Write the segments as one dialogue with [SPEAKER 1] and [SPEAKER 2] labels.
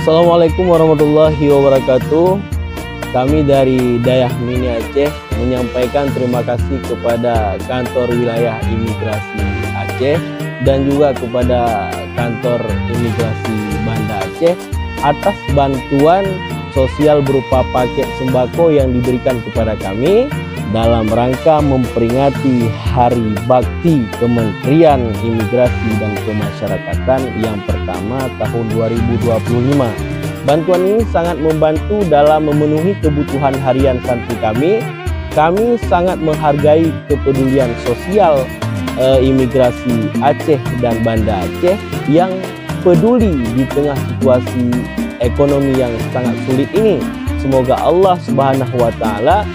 [SPEAKER 1] Assalamualaikum warahmatullahi wabarakatuh. Kami dari Dayah Mini Aceh menyampaikan terima kasih kepada kantor wilayah imigrasi Aceh dan juga kepada kantor imigrasi Banda Aceh atas bantuan sosial berupa paket sembako yang diberikan kepada kami dalam rangka memperingati Hari Bakti Kementerian Imigrasi dan Kemasyarakatan yang pertama tahun 2025. Bantuan ini sangat membantu dalam memenuhi kebutuhan harian santri kami. Kami sangat menghargai kepedulian sosial imigrasi Aceh dan Banda Aceh yang peduli di tengah situasi ekonomi yang sangat sulit ini. Semoga Allah Subhanahu wa taala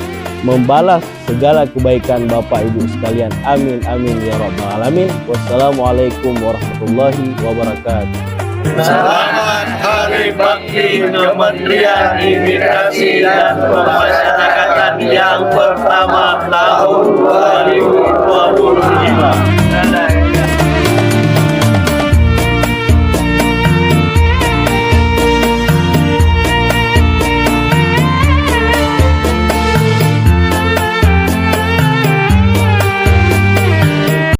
[SPEAKER 1] membalas segala kebaikan Bapak Ibu sekalian. Amin amin ya rabbal alamin. Wassalamualaikum warahmatullahi wabarakatuh.
[SPEAKER 2] Selamat Hari Bakti Kementerian Imigrasi dan Pemasyarakatan yang pertama tahun 2025.